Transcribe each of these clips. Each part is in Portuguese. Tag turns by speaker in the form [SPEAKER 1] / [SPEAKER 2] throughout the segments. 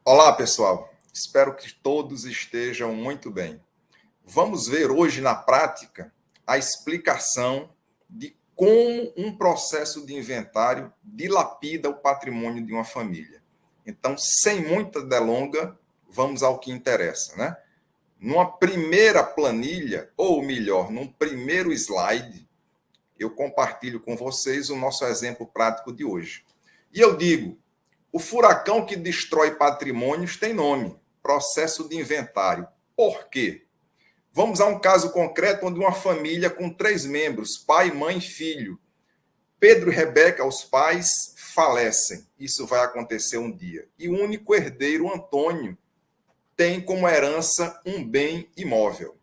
[SPEAKER 1] Olá, pessoal. Espero que todos estejam muito bem. Vamos ver hoje na prática a explicação de como um processo de inventário dilapida o patrimônio de uma família. Então, sem muita delonga, vamos ao que interessa, né? Numa primeira planilha, ou melhor, num primeiro slide, eu compartilho com vocês o nosso exemplo prático de hoje. E eu digo, o furacão que destrói patrimônios tem nome, processo de inventário. Por quê? Vamos a um caso concreto onde uma família com 3 membros, pai, mãe e filho. Pedro e Rebeca, os pais, falecem. Isso vai acontecer um dia. E o único herdeiro, Antônio, tem como herança um bem imóvel.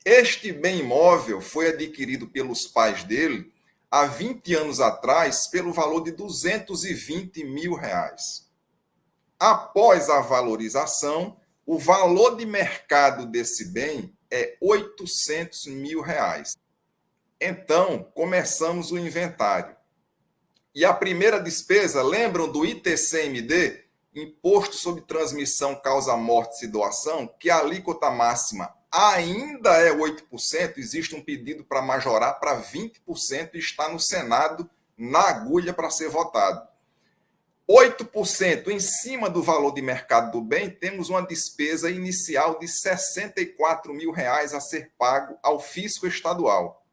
[SPEAKER 1] Este bem imóvel foi adquirido pelos pais dele há 20 anos atrás pelo valor de R$ 220 mil. Após a valorização, o valor de mercado desse bem é R$ 800 mil. Então, começamos o inventário. E a primeira despesa, lembram do ITCMD, Imposto sobre Transmissão, Causa-Mortes e Doação, que a alíquota máxima ainda é 8%, existe um pedido para majorar para 20% e está no Senado na agulha para ser votado. 8% em cima do valor de mercado do bem, temos uma despesa inicial de R$ 64 mil a ser pago ao fisco estadual.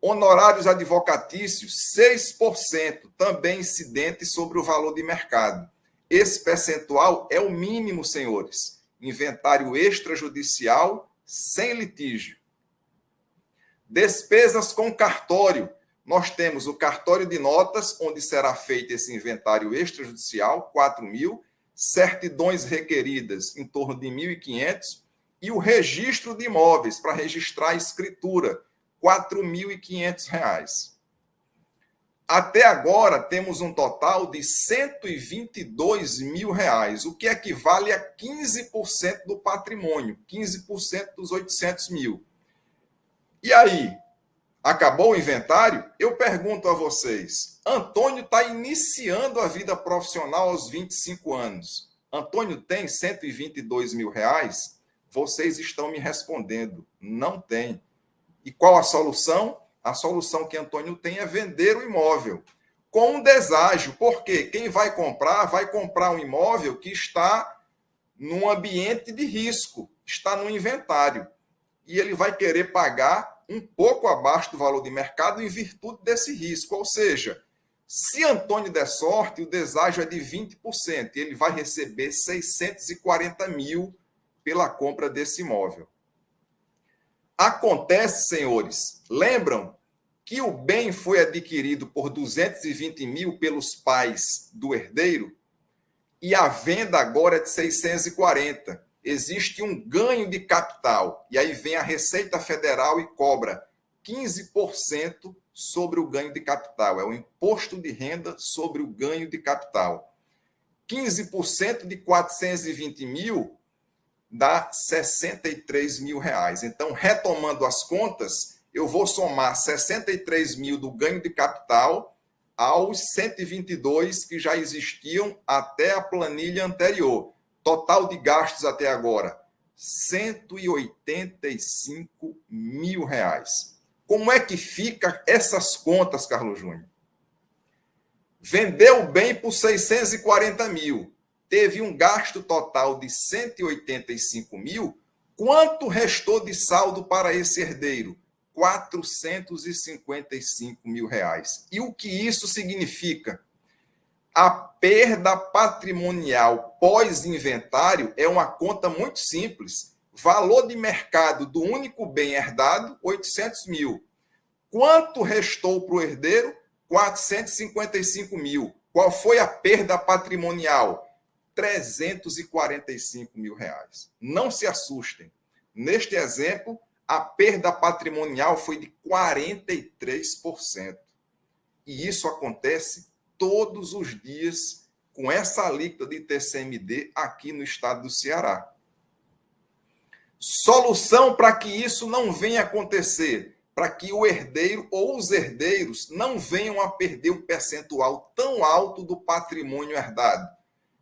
[SPEAKER 1] Honorários advocatícios, 6%, também incidente sobre o valor de mercado. Esse percentual é o mínimo, senhores. Inventário extrajudicial sem litígio. Despesas com cartório. Nós temos o cartório de notas, onde será feito esse inventário extrajudicial, 4 mil, certidões requeridas em torno de 1.500, e o registro de imóveis para registrar a escritura, R$ 4.500. Até agora, temos um total de R$ 122 mil, o que equivale a 15% do patrimônio, 15% dos 800 mil. E aí, acabou o inventário? Eu pergunto a vocês, Antônio está iniciando a vida profissional aos 25 anos. Antônio tem R$ 122 mil? Vocês estão me respondendo, não tem. E qual a solução? A solução que Antônio tem é vender o imóvel com um deságio. Por quê? Quem vai comprar um imóvel que está num ambiente de risco, está no inventário. E ele vai querer pagar um pouco abaixo do valor de mercado em virtude desse risco. Ou seja, se Antônio der sorte, o deságio é de 20%. E ele vai receber 640 mil pela compra desse imóvel. Acontece, senhores, lembram que o bem foi adquirido por 220 mil pelos pais do herdeiro e a venda agora é de 640. Existe um ganho de capital e aí vem a Receita Federal e cobra 15% sobre o ganho de capital. É o imposto de renda sobre o ganho de capital. 15% de 420 mil dá R$ 63 mil. Então, retomando as contas, eu vou somar 63 mil do ganho de capital aos 122 que já existiam até a planilha anterior. Total de gastos até agora, R$ 185 mil. Como é que fica essas contas, Carlos Júnior? Vendeu o bem por 640 mil. Teve um gasto total de 185 mil, quanto restou de saldo para esse herdeiro? 455 mil. E o que isso significa? A perda patrimonial pós-inventário é uma conta muito simples. Valor de mercado do único bem herdado, 800 mil. Quanto restou para o herdeiro? 455 mil. Qual foi a perda patrimonial? 345 mil. Não se assustem. Neste exemplo, a perda patrimonial foi de 43%. E isso acontece todos os dias com essa alíquota de ITCMD aqui no estado do Ceará. Solução para que isso não venha acontecer, para que o herdeiro ou os herdeiros não venham a perder um percentual tão alto do patrimônio herdado.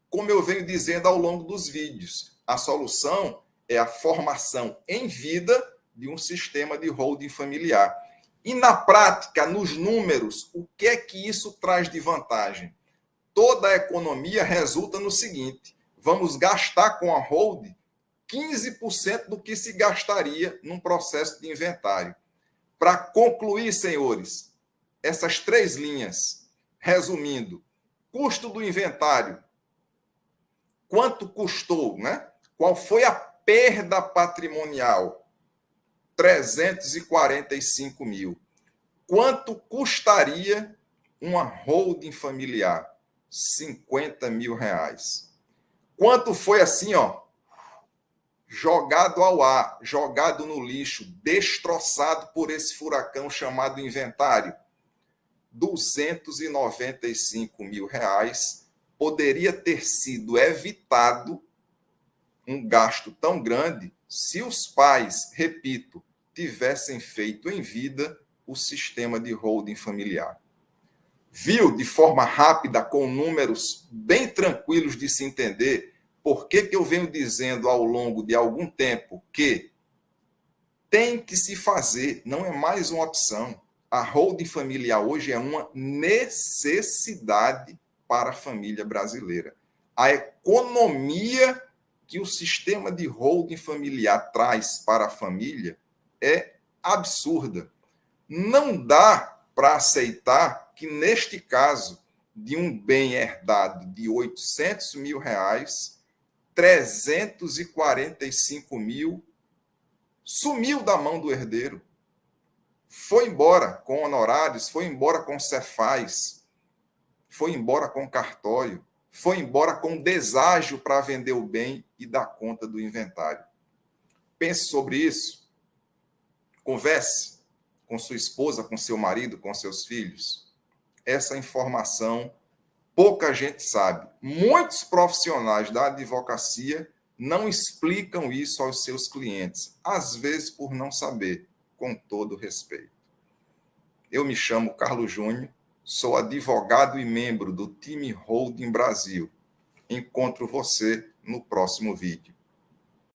[SPEAKER 1] como eu venho dizendo ao longo dos vídeos, a solução é a formação em vida de um sistema de holding familiar. E na prática, nos números, o que é que isso traz de vantagem? Toda a economia resulta no seguinte: vamos gastar com a holding 15% do que se gastaria num processo de inventário. Para concluir, senhores, essas 3 linhas, resumindo, custo do inventário, quanto custou, né? Qual foi a perda patrimonial? 345 mil. Quanto custaria uma holding familiar? 50 mil reais. Quanto foi assim, ó, jogado ao ar, jogado no lixo, destroçado por esse furacão chamado inventário? 295 mil reais. Poderia ter sido evitado um gasto tão grande se os pais, repito, tivessem feito em vida o sistema de holding familiar. Viu de forma rápida, com números bem tranquilos de se entender, por que eu venho dizendo ao longo de algum tempo que tem que se fazer, não é mais uma opção. A holding familiar hoje é uma necessidade para a família brasileira. A economia que o sistema de holding familiar traz para a família é absurda. Não dá para aceitar que, neste caso, de um bem herdado de 800 mil reais, 345 mil sumiu da mão do herdeiro. Foi embora com honorários, foi embora com cefaz, foi embora com cartório, foi embora com deságio para vender o bem e dar conta do inventário. Pense sobre isso. Converse com sua esposa, com seu marido, com seus filhos. Essa informação pouca gente sabe. Muitos profissionais da advocacia não explicam isso aos seus clientes, às vezes por não saber, com todo respeito. Eu me chamo Carlos Júnior, sou advogado e membro do time Holding Brasil. Encontro você no próximo vídeo.